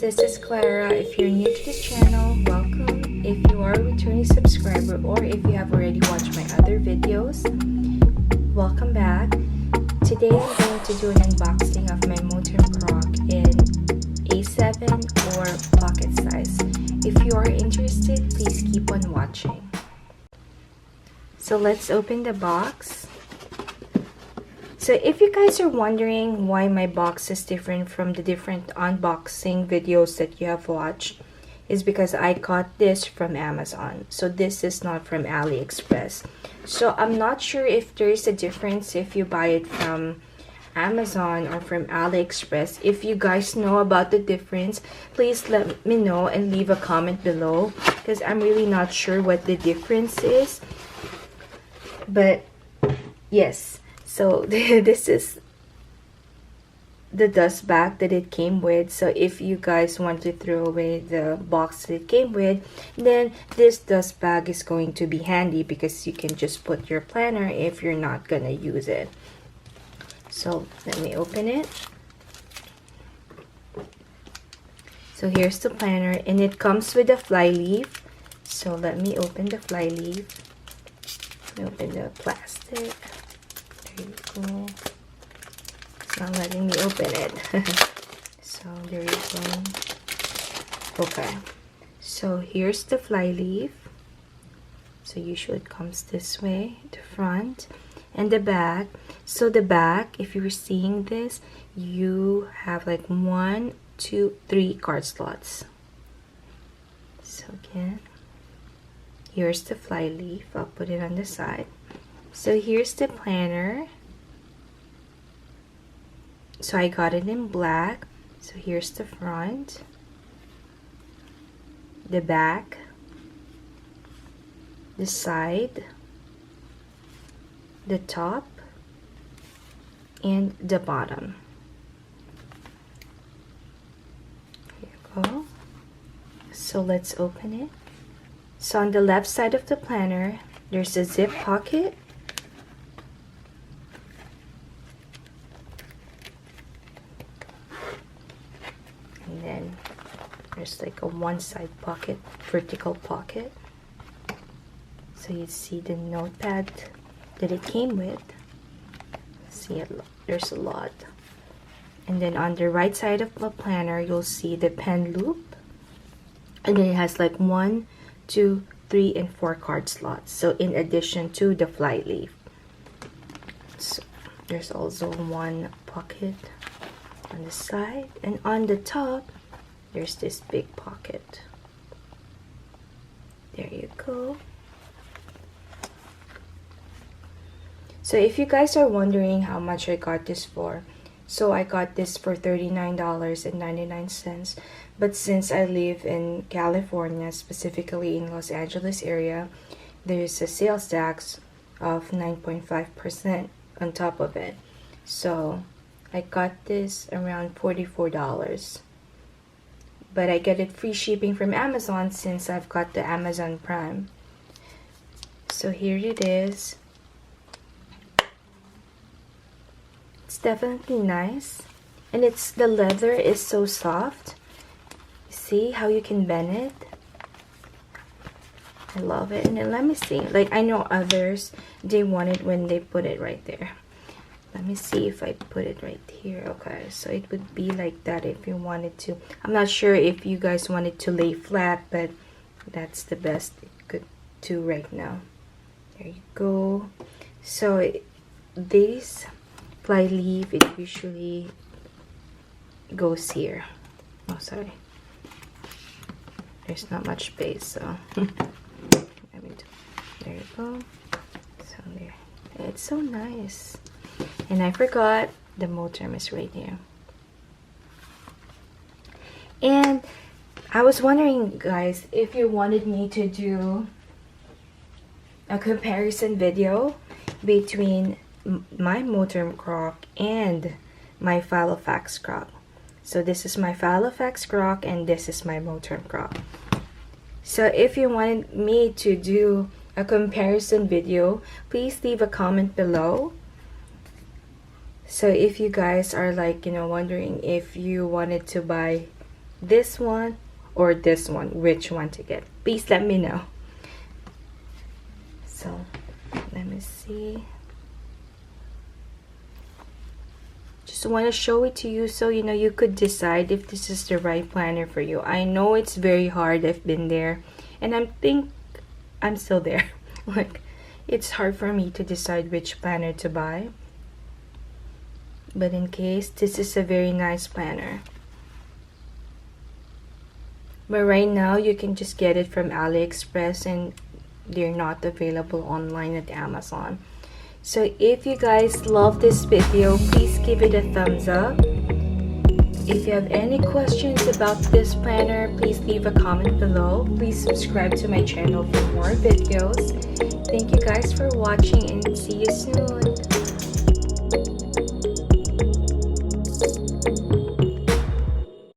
this is Clara. If you're new to the channel, welcome. If you are a returning subscriber or if you have already watched my other videos, welcome back. Today I'm going to do an unboxing of my Moterm Croc in A7 or pocket size. If you are interested, please keep on watching. So let's open the box. So if you guys are wondering why my box is different from the different unboxing videos that you have watched, is because I got this from Amazon. So this is not from AliExpress. So I'm not sure if there is a difference if you buy it from Amazon or from AliExpress. If you guys know about the difference, please let me know and leave a comment below, because I'm really not sure what the difference is. But yes. So this is the dust bag that it came with. So if you guys want to throw away the box that it came with, then this dust bag is going to be handy because you can just put your planner if you're not gonna use it. So let me open it. So here's the planner, and it comes with a fly leaf. So let me open the fly leaf. Let me open the plastic. There you go. It's not letting me open it. So there you go. Okay. So here's the fly leaf. So usually it comes this way, the front and the back. So the back, if you're seeing this, you have like 1, 2, 3 card slots. So again, here's the fly leaf. I'll put it on the side. So here's the planner. So I got it in black. So here's the front, the back, the side, the top, and the bottom. Here you go. So let's open it. So on the left side of the planner, there's a zip pocket. And then there's like a one side pocket, vertical pocket. So you see the notepad that it came with. See, there's a lot. And then on the right side of the planner, you'll see the pen loop. And then it has like 1, 2, 3, and 4 card slots. So in addition to the fly leaf. So there's also one pocket on the side, and on the top there's this big pocket. There you go. So if you guys are wondering how much I got this for, so I got this for $39.99, but since I live in California, specifically in Los Angeles area, there's a sales tax of 9.5% on top of it. So I got this around $44, but I get it free shipping from Amazon since I've got the Amazon Prime. So here it is. It's definitely nice, and the leather is so soft. See how you can bend it? I love it. And then let me see, like I know others, they want it when they put it right there. Let me see if I put it right here. Okay, so it would be like that if you wanted to. I'm not sure if you guys wanted to lay flat, but that's the best it could do right now. There you go. So this fly leaf, it usually goes here. Oh, sorry. There's not much space, so there you go. So there. It's so nice. And I forgot the Moterm is right here. And I was wondering, guys, if you wanted me to do a comparison video between my Moterm Croc and my Filofax Croc. So this is my Filofax Croc and this is my Moterm Croc. So if you wanted me to do a comparison video, please leave a comment below. So if you guys are like, wondering if you wanted to buy this one or this one, which one to get. Please let me know. So let me see. Just want to show it to you so you know you could decide if this is the right planner for you. I know it's very hard. I've been there, and I'm still there. Like, it's hard for me to decide which planner to buy. But in case, this is a very nice planner. But right now you can just get it from AliExpress, and they're not available online at Amazon. So if you guys love this video, please give it a thumbs up. If you have any questions about this planner, please leave a comment below. Please subscribe to my channel for more videos. Thank you guys for watching, and see you soon.